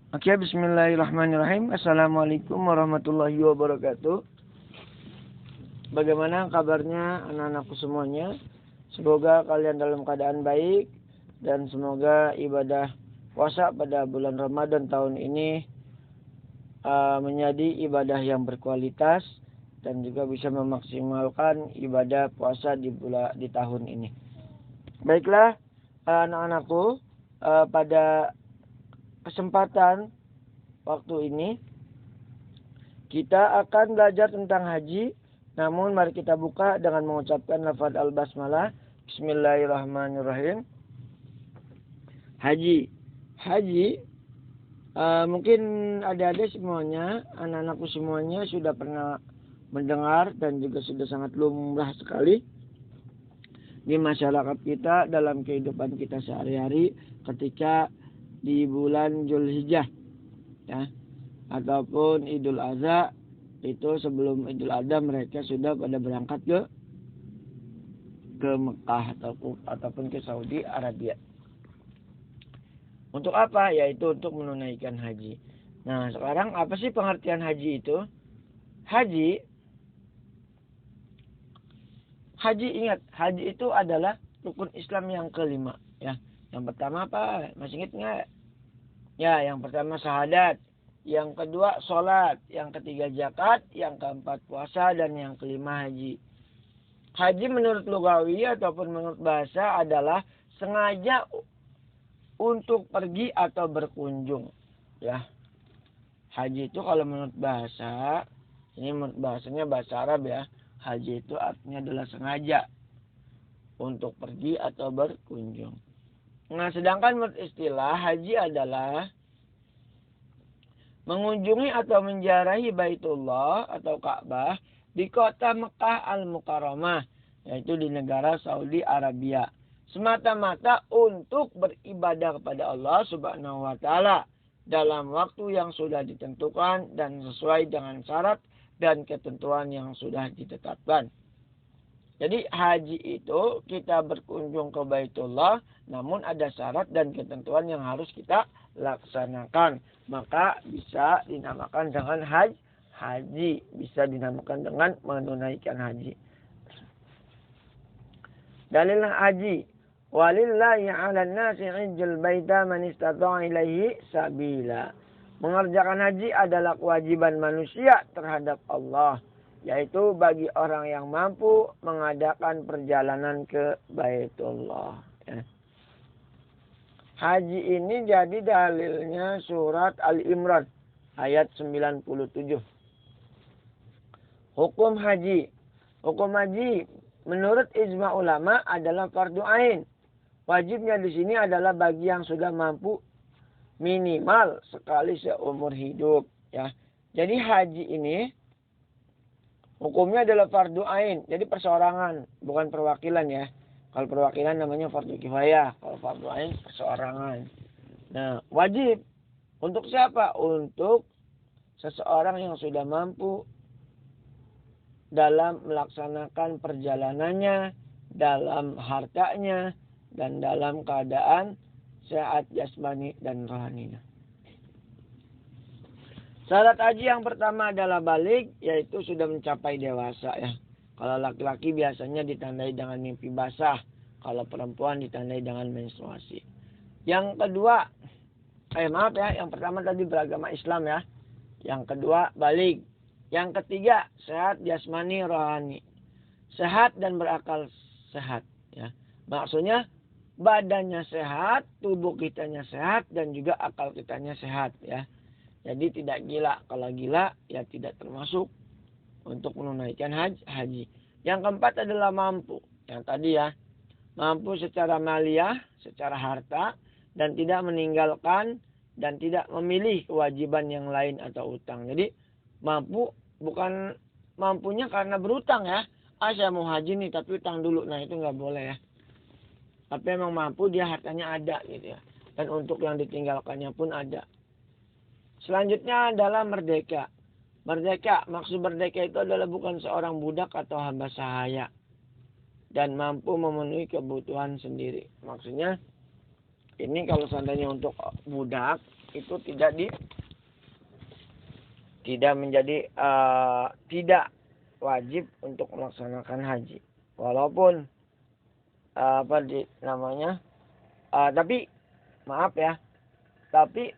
Oke, bismillahirrahmanirrahim. Assalamualaikum warahmatullahi wabarakatuh. Bagaimana kabarnya anak-anakku semuanya? Semoga kalian dalam keadaan baik dan semoga ibadah puasa pada bulan Ramadan tahun ini menjadi ibadah yang berkualitas dan juga bisa memaksimalkan ibadah puasa di tahun ini. Baiklah, anak-anakku, pada kesempatan waktu ini kita akan belajar tentang haji. Namun mari kita buka dengan mengucapkan lafaz al-basmalah. Bismillahirrahmanirrahim. Haji. Mungkin adik-adik semuanya, anak-anakku semuanya sudah pernah mendengar dan juga sudah sangat lumrah sekali di masyarakat kita dalam kehidupan kita sehari-hari ketika di bulan Zulhijjah, ya, ataupun Idul Adha. Itu sebelum Idul Adha mereka sudah pada berangkat ke Mekah ataupun ke Saudi Arabia. Untuk apa? Yaitu untuk menunaikan haji. Nah, sekarang apa sih pengertian haji itu? Haji, ingat, haji itu adalah rukun Islam yang kelima, ya. Yang pertama apa? Masih ingat nggak? Ya, yang pertama syahadat. Yang kedua sholat. Yang ketiga zakat. Yang keempat puasa. Dan yang kelima haji. Haji menurut lugawi ataupun menurut bahasa adalah sengaja untuk pergi atau berkunjung. Ya. Haji itu kalau menurut bahasa, ini menurut bahasanya bahasa Arab ya. Haji itu artinya adalah sengaja untuk pergi atau berkunjung. Nah, sedangkan menurut istilah haji adalah mengunjungi atau menziarahi Baitullah atau Ka'bah di kota Mekah Al-Mukarramah, yaitu di negara Saudi Arabia, semata-mata untuk beribadah kepada Allah Subhanahu wa taala dalam waktu yang sudah ditentukan dan sesuai dengan syarat dan ketentuan yang sudah ditetapkan. Jadi haji itu kita berkunjung ke Baitullah, namun ada syarat dan ketentuan yang harus kita laksanakan. Maka bisa dinamakan dengan haji. Bisa dinamakan dengan menunaikan haji. Dalil haji. Walillahi 'alan nasi 'hajjul baita man istata'a ilaihi sabila. Mengerjakan haji adalah kewajiban manusia terhadap Allah, yaitu bagi orang yang mampu mengadakan perjalanan ke Baitullah. Ya. Haji ini jadi dalilnya surat Al-Imran ayat 97. Hukum haji. Hukum haji menurut ijma ulama adalah fardu ain. Wajibnya di sini adalah bagi yang sudah mampu minimal sekali seumur hidup. Ya. Jadi haji ini hukumnya adalah fardu ain, jadi perseorangan, bukan perwakilan ya. Kalau perwakilan namanya fardu kifayah, kalau fardu ain perseorangan. Nah, wajib untuk siapa? Untuk seseorang yang sudah mampu dalam melaksanakan perjalanannya, dalam hartanya, dan dalam keadaan sehat jasmani dan rohaninya. Syarat haji yang pertama adalah balik, yaitu sudah mencapai dewasa ya. Kalau laki-laki biasanya ditandai dengan mimpi basah, kalau perempuan ditandai dengan menstruasi. Yang kedua, yang pertama tadi beragama Islam ya. Yang kedua balik. Yang ketiga sehat jasmani rohani. Sehat dan berakal sehat ya. Maksudnya badannya sehat, tubuh kitanya sehat dan juga akal kitanya sehat ya. Jadi tidak gila. Kalau gila ya tidak termasuk untuk menunaikan haji. Yang keempat adalah mampu. Yang tadi ya. Mampu secara maliyah, secara harta. Dan tidak meninggalkan dan tidak memilih kewajiban yang lain atau utang. Jadi mampu bukan mampunya karena berutang ya. Saya mau haji nih tapi utang dulu. Nah itu nggak boleh ya. Tapi memang mampu dia hartanya ada gitu ya. Dan untuk yang ditinggalkannya pun ada. Selanjutnya adalah merdeka. Merdeka, maksud merdeka itu adalah bukan seorang budak atau hamba sahaya. Dan mampu memenuhi kebutuhan sendiri. Maksudnya, ini kalau seandainya untuk budak, itu tidak menjadi tidak wajib untuk melaksanakan haji. Walaupun tapi maaf ya, tapi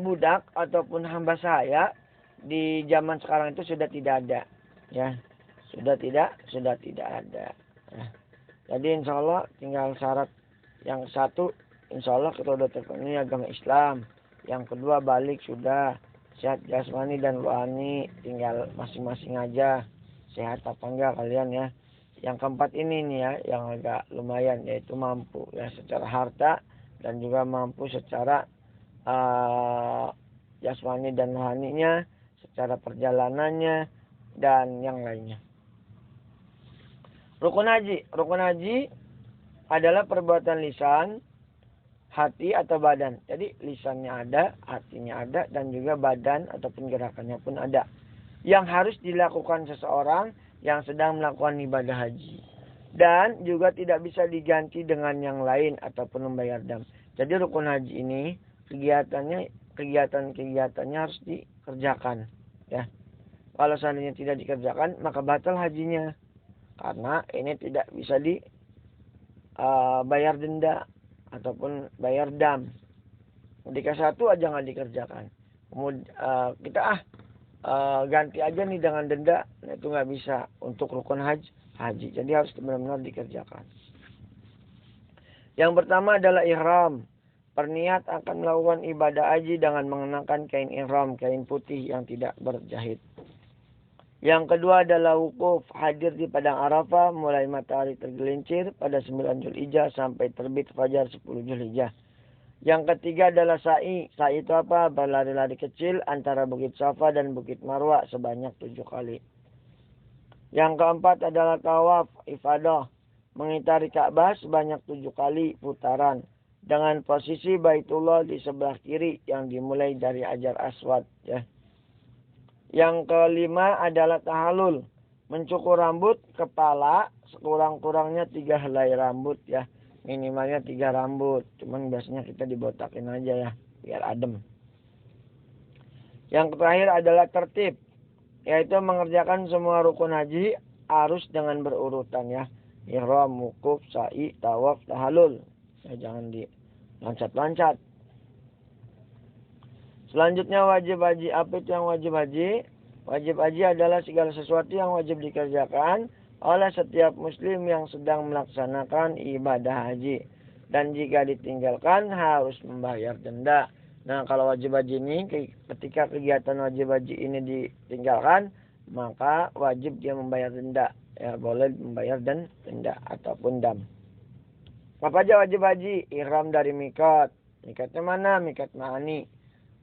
budak ataupun hamba sahaya di zaman sekarang itu sudah tidak ada, ya, sudah tidak ada. Nah, jadi insya Allah tinggal syarat yang satu, insya Allah kita sudah terpenuhi agama Islam. Yang kedua balik sudah, sehat jasmani dan rohani, tinggal masing-masing aja sehat apa enggak kalian ya. Yang keempat ini nih ya, yang agak lumayan, yaitu mampu ya secara harta dan juga mampu secara jasmani dan rohaninya, secara perjalanannya dan yang lainnya. Rukun haji adalah perbuatan lisan, hati atau badan. Jadi lisannya ada, hatinya ada, dan juga badan ataupun gerakannya pun ada. Yang harus dilakukan seseorang yang sedang melakukan ibadah haji. Dan juga tidak bisa diganti dengan yang lain ataupun membayar dam. Jadi rukun haji ini kegiatan-kegiatannya harus dikerjakan. Ya. Kalau seandainya tidak dikerjakan, maka batal hajinya. Karena ini tidak bisa bayar denda ataupun bayar dam. Ketika satu aja nggak dikerjakan, kemudian kita ganti aja nih dengan denda, nah itu nggak bisa untuk rukun haji. Jadi harus benar-benar dikerjakan. Yang pertama adalah ihram. Berniat akan melakukan ibadah haji dengan mengenakan kain ihram, kain putih yang tidak berjahit. Yang kedua adalah wukuf, hadir di padang Arafah mulai matahari tergelincir pada 9 Zulhijjah sampai terbit fajar 10 Zulhijjah. Yang ketiga adalah sa'i. Sa'i itu apa? Berlari-lari kecil antara Bukit Safa dan Bukit Marwa sebanyak 7 kali. Yang keempat adalah tawaf ifadah, mengitari Ka'bah sebanyak 7 kali putaran dengan posisi Baitullah di sebelah kiri yang dimulai dari Hajar Aswad ya. Yang kelima adalah tahalul, mencukur rambut kepala sekurang-kurangnya 3 helai rambut ya, minimalnya 3 rambut, cuman biasanya kita dibotakin aja ya biar adem. Yang terakhir adalah tertib, yaitu mengerjakan semua rukun haji harus dengan berurutan ya, ihram, wukuf, sa'i, tawaf, tahalul ya, jangan diloncat-loncat. Selanjutnya wajib haji. Apa itu yang wajib haji? Wajib haji adalah segala sesuatu yang wajib dikerjakan oleh setiap muslim yang sedang melaksanakan ibadah haji. Dan jika ditinggalkan harus membayar denda. Nah kalau wajib haji ini, ketika kegiatan wajib haji ini ditinggalkan, maka wajib dia membayar denda. Ya boleh membayar denda ataupun dam. Apa aja wajib haji? Ihram dari mikat. Mikatnya mana? Mikat ma'ani.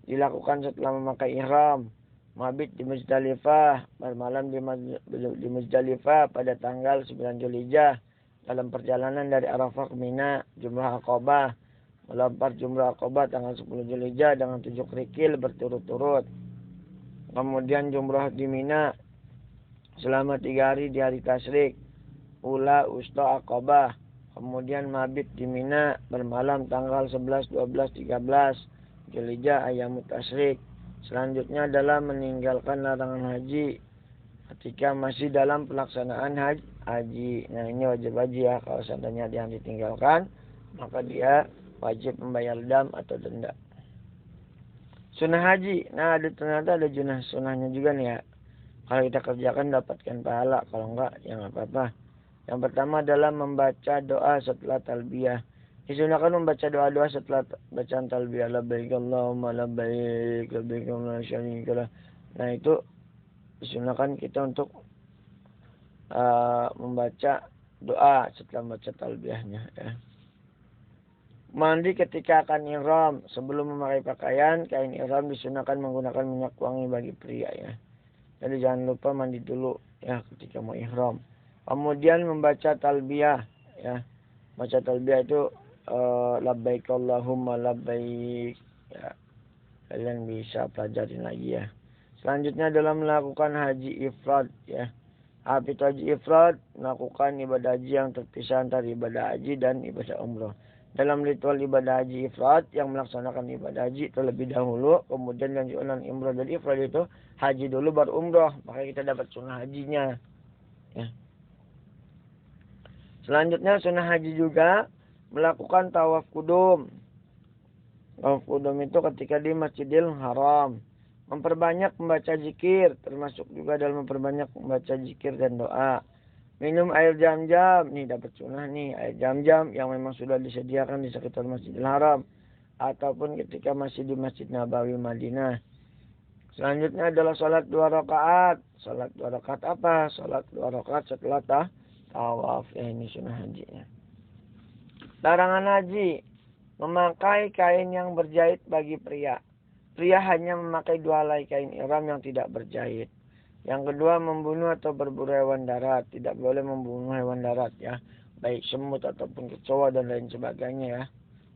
Dilakukan setelah memakai ihram. Mabit di Muzdalifah, bermalam di Muzdalifah pada tanggal 9 Zulhijjah dalam perjalanan dari Arafah ke Mina, jumrah Aqabah, melempar jumrah Aqabah tanggal 10 Zulhijjah dengan 7 kerikil berturut-turut. Kemudian jumrah di Mina selama 3 hari di hari tasyrik, ula usta Aqabah. Kemudian mabit di Mina bermalam tanggal 11, 12, 13 Zulhijjah ayam tasyrik. Selanjutnya adalah meninggalkan larangan haji ketika masih dalam pelaksanaan haji. Nah ini wajib haji ya. Kalau seandainya dia ditinggalkan, maka dia wajib membayar dam atau denda. Sunnah haji. Nah ternyata ada sunnahnya juga nih ya. Kalau kita kerjakan dapatkan pahala. Kalau enggak ya nggak apa-apa. Yang pertama adalah membaca doa setelah talbiyah. Disunahkan membaca doa-doa setelah bacaan talbiyah. Labbaik Allahumma labbaik, labbaik la syarika lak. Nah itu disunahkan kita untuk membaca doa setelah membaca talbiyahnya ya. Mandi ketika akan ihram. Sebelum memakai pakaian, kain ihram disunahkan menggunakan minyak wangi bagi pria ya. Jadi jangan lupa mandi dulu ya ketika mau ihram. Kemudian membaca talbiyah ya. Baca talbiyah itu labbaik Allahumma labbaik ya. Kalian bisa pelajarin lagi ya. Selanjutnya adalah melakukan haji ifrad ya. Apa itu haji ifrad? Melakukan ibadah haji yang terpisah antara ibadah haji dan ibadah umroh. dalam ritual ibadah haji ifrad yang melaksanakan ibadah haji terlebih dahulu, kemudian yang diulang umrah. Jadi ifrad itu haji dulu baru umrah, maka kita dapat sunnah hajinya. Ya. Selanjutnya sunnah haji juga melakukan tawaf kudum. Tawaf kudum itu ketika di Masjidil Haram. Memperbanyak membaca zikir, termasuk juga dalam memperbanyak membaca zikir dan doa. Minum air jam-jam, nih dapat sunnah nih, air jam-jam yang memang sudah disediakan di sekitar Masjidil Haram. Ataupun ketika masih di Masjid Nabawi Madinah. Selanjutnya adalah sholat 2 rakaat. Sholat 2 rakaat apa? Sholat 2 rakaat setelah tawaf. Ya, ini sunnah hajinya. Larangan haji, memakai kain yang berjahit bagi pria. Pria hanya memakai 2 helai kain ihram yang tidak berjahit. Yang kedua, membunuh atau berburu hewan darat. Tidak boleh membunuh hewan darat ya. Baik semut ataupun kecoa dan lain sebagainya ya.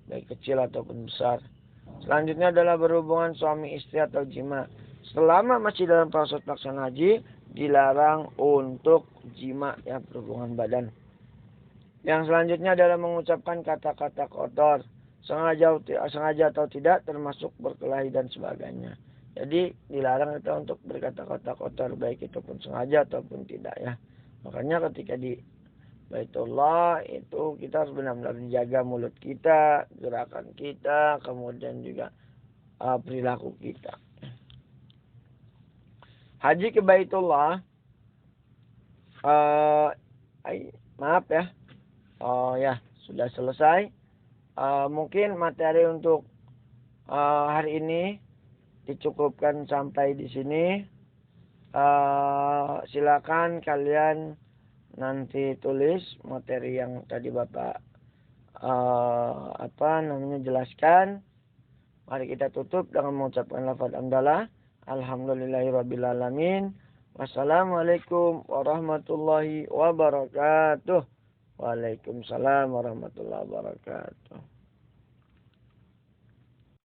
Baik kecil ataupun besar. Selanjutnya adalah berhubungan suami istri atau jima. Selama masih dalam proses pelaksanaan haji, dilarang untuk jima ya, berhubungan badan. Yang selanjutnya adalah mengucapkan kata-kata kotor. Sengaja atau tidak, termasuk berkelahi dan sebagainya. Jadi dilarang kita untuk berkata-kata kotor, baik itu pun sengaja ataupun tidak ya. Makanya ketika di Baitullah itu kita harus benar-benar menjaga mulut kita, gerakan kita, kemudian juga perilaku kita. Haji ke Baitullah, maaf ya, ya sudah selesai. Mungkin materi untuk hari ini dicukupkan sampai di sini. Silakan kalian nanti tulis materi yang tadi Bapak jelaskan. Mari kita tutup dengan mengucapkan lafaz hamdalah. Alhamdulillahirrabbilalamin. Wassalamualaikum warahmatullahi wabarakatuh. Waalaikumsalam warahmatullahi wabarakatuh.